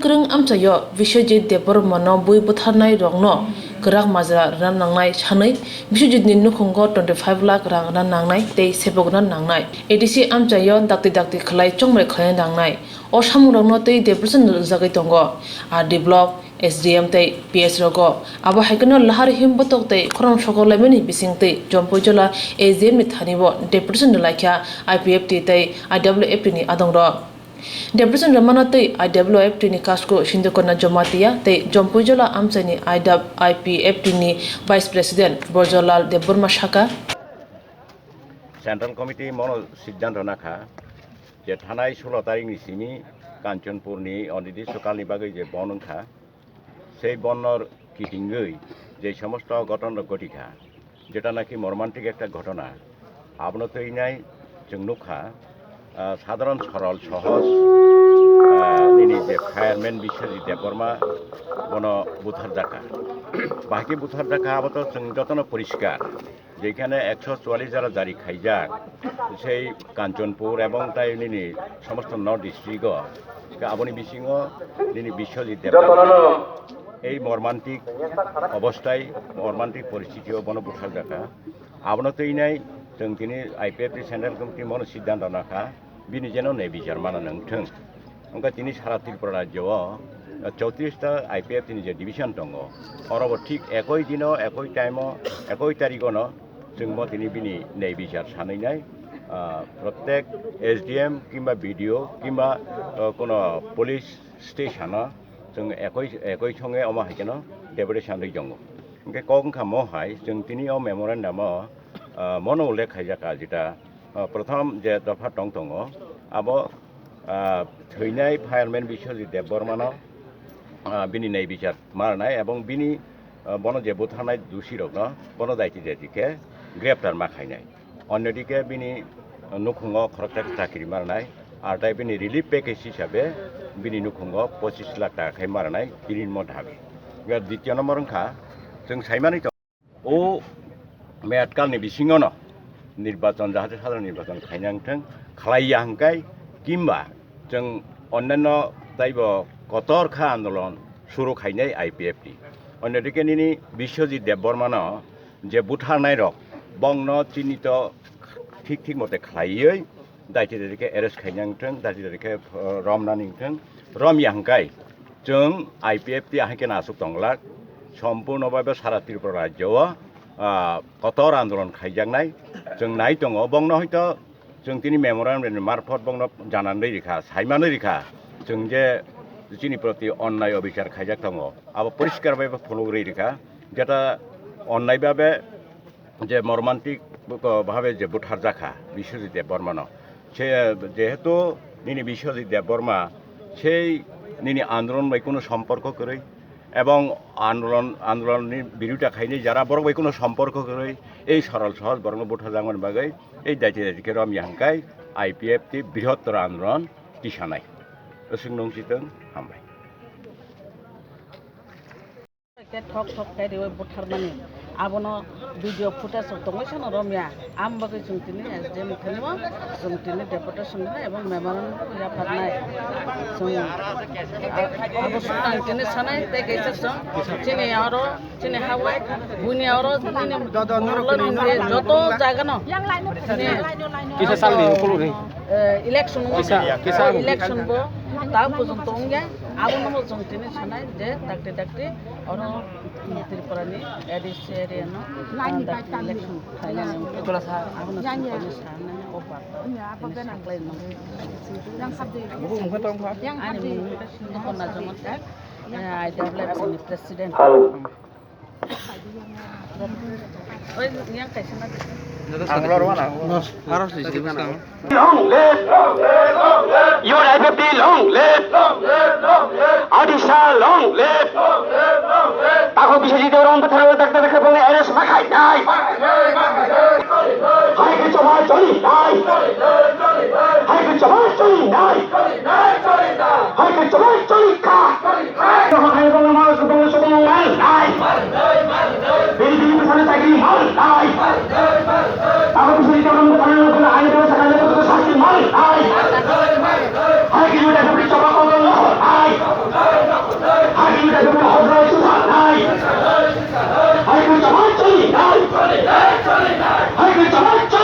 krung amchayo Vishwajit Debormano bui buthanai rongno krak majra ran nangnai chanai Vishwajit ni nukhungo 25 lakh rang ran nangnai tei sebogran nangnai ADC amchayo dakti khlai chongmre khlai nangnai o samurongno tei depression jagai tongo RD block SDM tei PS rogo abo haikano lahar himbotok tei khorong sokolai bising tei jompojola AZM ni thanibo depression laikha IPFT tei IWFT ni adongro Depression ramana tei IWFT ni kasko sindokona jomatia tei jompojola amchani IPFT ni Vice President Borjolal Deborma Shaka Central Committee mono siddhant nakha je thanai 16 tarik ni simi Kanchanpur ni onidi sokal ni bagai je bon onkha সেই বন্যর কিটিংই যে সমস্ত ঘটনা ঘটিকা যেটা নাকি মর্মান্তিক একটা ঘটনা আবনতই নাই जों नुखा সাধারণ সরল সহজ নিনি যে ফায়ারম্যান বিশ্বজিৎ দেববর্মা বন বুথার জাকা বাকি বুথার জাকা আবত जों যতন পরিষ্কার যেখানে 144 যারা জারি খাইজাক সেই কাঞ্চনপুর এবং তাই নিনি সমস্ত নর্থ ডিস্ট্রিক্ট আবনি বিসিংহ নিনি বিশ্বজিৎ দেববর্মা এই মর্মান্তিক অবস্থায় মর্মান্তিক পরিস্থিতিও বন বুথার জাকা আবনতই নাই जों दिनै IPFT सेन्ट्रेल कमिटि मनो सिद्धान्त नाखा बिनि जेन नै बिचार माना नोंथों ओंका दिनै सारा त्रिपुरा राज्यआव 34टा IPFT नि जे डिभिजन दङ अरबो ठीक एकই दिनाव एकই टाइमाव एकই तारिखनो जों म दिनै बिनि नै बिचार सानैनाय प्रत्येक SDM किंबा BDO किंबा कोनो पुलिस स्टेशना जों एकই संगे अमा हायकेनो डेपुटेशन दै दङ ओंका कखा महाय जों दिनै अ मेमोरेन्डामाव মনো উল্লেখ খাইজাকা যেটা প্রথম যে দফা টং দङ আবো থৈনাय ফায়ারম্যান বিশ্বজিৎ দেববর্মানো বিনি नै বিচার মারনাय এবং বিনি বন যে বুথানাय দোষীরকনো বন দায়িত্ব যেদিকে গ্রেপ্তার মাখাইনাय অন্যদিকে বিনি নুখুঙ্গ খরকটাক চাকরি মারনাय আর তাই বিনি রিলিফ প্যাকেজ হিসাবে বিনি নুখুঙ্গ 25 লাখ টাকা খাই মারনাय বিনি মধাবি দ্বিতীয় নম্বর ओंखा जों सायमानि ও मेटकालनि बिसिङावनो निर्वाचन जाहाथे साधारण निर्वाचन खायनांथों खालायहांखाय किंबा जों अन्यान्य दायब कतरखा आन्दोलन शुरु खायनाय IPFT अन्यदिके निनि बिश्वजित देबबर्मानो जे बुथारनाय रक बंगन चिन्हित ठीक मते खालायै दायथिदारिके एरेस्ट खायनांथों दायथिदारिके रमनानिंथों रमयाहांखाय जों IPFT आहायके नासुक दंलाक सम्पूर्णभावे सारा त्रिपुरा राज्यआव कतर आन्दोलन खायजानाय जों नाय दङ बंनो हयतो जों दिनै मेमोरेन्डाम मार्फत बंनो जानानै रेखा सायमानै रेखा जों जे जोंनि प्रति अन्याय अबिचार खायजाक दङ आबो परिष्कार भाবে फलग्रै रेखा जेटा अन्याय भाবে जे मर्मान्तिक भावे जे बुथार जाखा बिश्वजिৎ देबबर्मानो সে যেহেতু নিনি বিশ্বজিৎ দেববর্মা সেই নিনি আন্দোলন বাই কোনো সম্পর্ক করে এবং আন্দোলনের বিরোধিতা খাইনি যারা বড় বাই কোনো সম্পর্ক করে এই সরল সহজ বরং বুথা জাঙ্গন বাগৈ এই দায়িত্বকে রমিয়াহাंखाय IPFT বৃহত্তর আন্দোলন টিসানাय ওসিং নংसितों हामबाय ठक कायदे बुथारनानै आबनो भिडिअ फुटेज दंगायसानो रमिया आम बागै जों दिनै SDM खानिबो जों दिनै डेपुटेशन एबं मेमोरेन्डाम याफारनाय जों आबो सुनां दिनै सानाय ते गैसासों दिनै आरो दिनै हावाय बुनि आरो दिनै যত জায়গানো किसा सालनि कलरि इलेक्शन बो ता पर्यन्त ओंगे आबनो जों दिनै सानाय जे डाक्टे आरो त्रिपुरानि ADC एरियानो इलेक्शन खायनानै बेला सा आबनो सानाय अफार साख्लाय नं yang sabde yang abdi kona jomata IWFT ni presiden oi yang kaisana harus disebutkan long live your IPFT long live Odisha long live Tako Biswajit Deborma Tharo Dakta Dakta Bone Eres Makai Nai Hai ke Choma Choli Nai Hai ke Choma Choli Nai Hai ke Choma Choli Ka Hai Bone Mas Bone Sobong Mal Nai Bini Bini Pesana Chakri Mal Nai Tako Biswajit Deborma Tharo Dakta Aine Dewa Sakale Dakta Sakri Mal Nai Hai ke Juda Sabri Choma Kongol Nai Hai cái chó